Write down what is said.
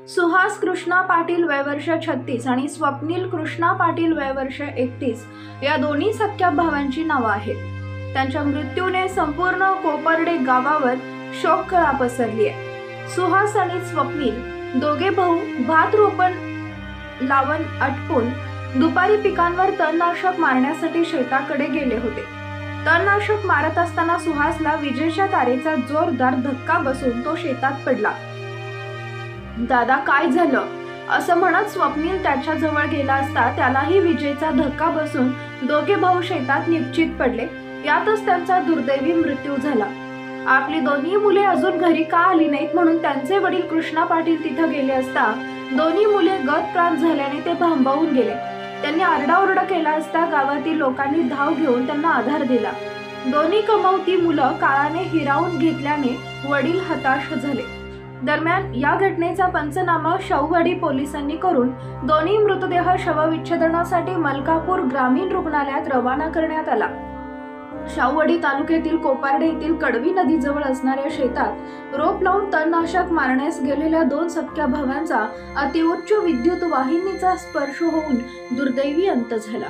सुहास कृष्णा पाटील वय वर्ष 36 आणि स्वप्नील कृष्णा पाटील वय वर्ष 31 या दोन्ही सख्या भावांची नावं आहेत। त्यांच्या मृत्यूने संपूर्ण कोपर्डे गावावर शोककळा पसरली आहे। सुहास आणि स्वप्नील दोघे भाऊ भात रोपण लावण आटपून दुपारी पिकांवर तणनाशक मारण्यासाठी शेताकडे गेले होते। तणनाशक मारत असताना सुहासला विजेच्या तारेचा जोरदार धक्का बसून तो शेतात पडला। दादा काय झालं असं म्हणत स्वप्नील त्याच्या जवळ गेला असता त्यालाही विजेचा धक्का बसून दोघे भाऊ शेतात निश्चित पडले। यातच त्यांचा दुर्दैवी मृत्यू झाला। आपली दोन्ही मुले अजून घरी का आली नाहीत म्हणून त्यांचे वडील कृष्णा पाटील तिथं गेले असता दोन्ही मुले गतप्राण झाल्याने ते भांबावून गेले। त्यांनी आरडाओरडा केला असता गावातील लोकांनी धाव घेऊन त्यांना आधार दिला। दोन्ही कमावती मुलं काळाने हिरावून घेतल्याने वडील हताश झाले। दरम्यान या घटनेचा पंचनामा शाहूवाडी पोलिसांनी करून दोन्ही मृतदेह शवविच्छेदनासाठी मलकापूर ग्रामीण रुग्णालयात रवाना करण्यात आला। शाहूवाडी तालुक्यातील कोपर्डे येथील कडवी नदीजवळ असणाऱ्या शेतात रोप लावून तणनाशक मारण्यास गेलेल्या दोन सख्या भावांचा अतिउच्च विद्युत वाहिनीचा स्पर्श होऊन दुर्दैवी अंत झाला।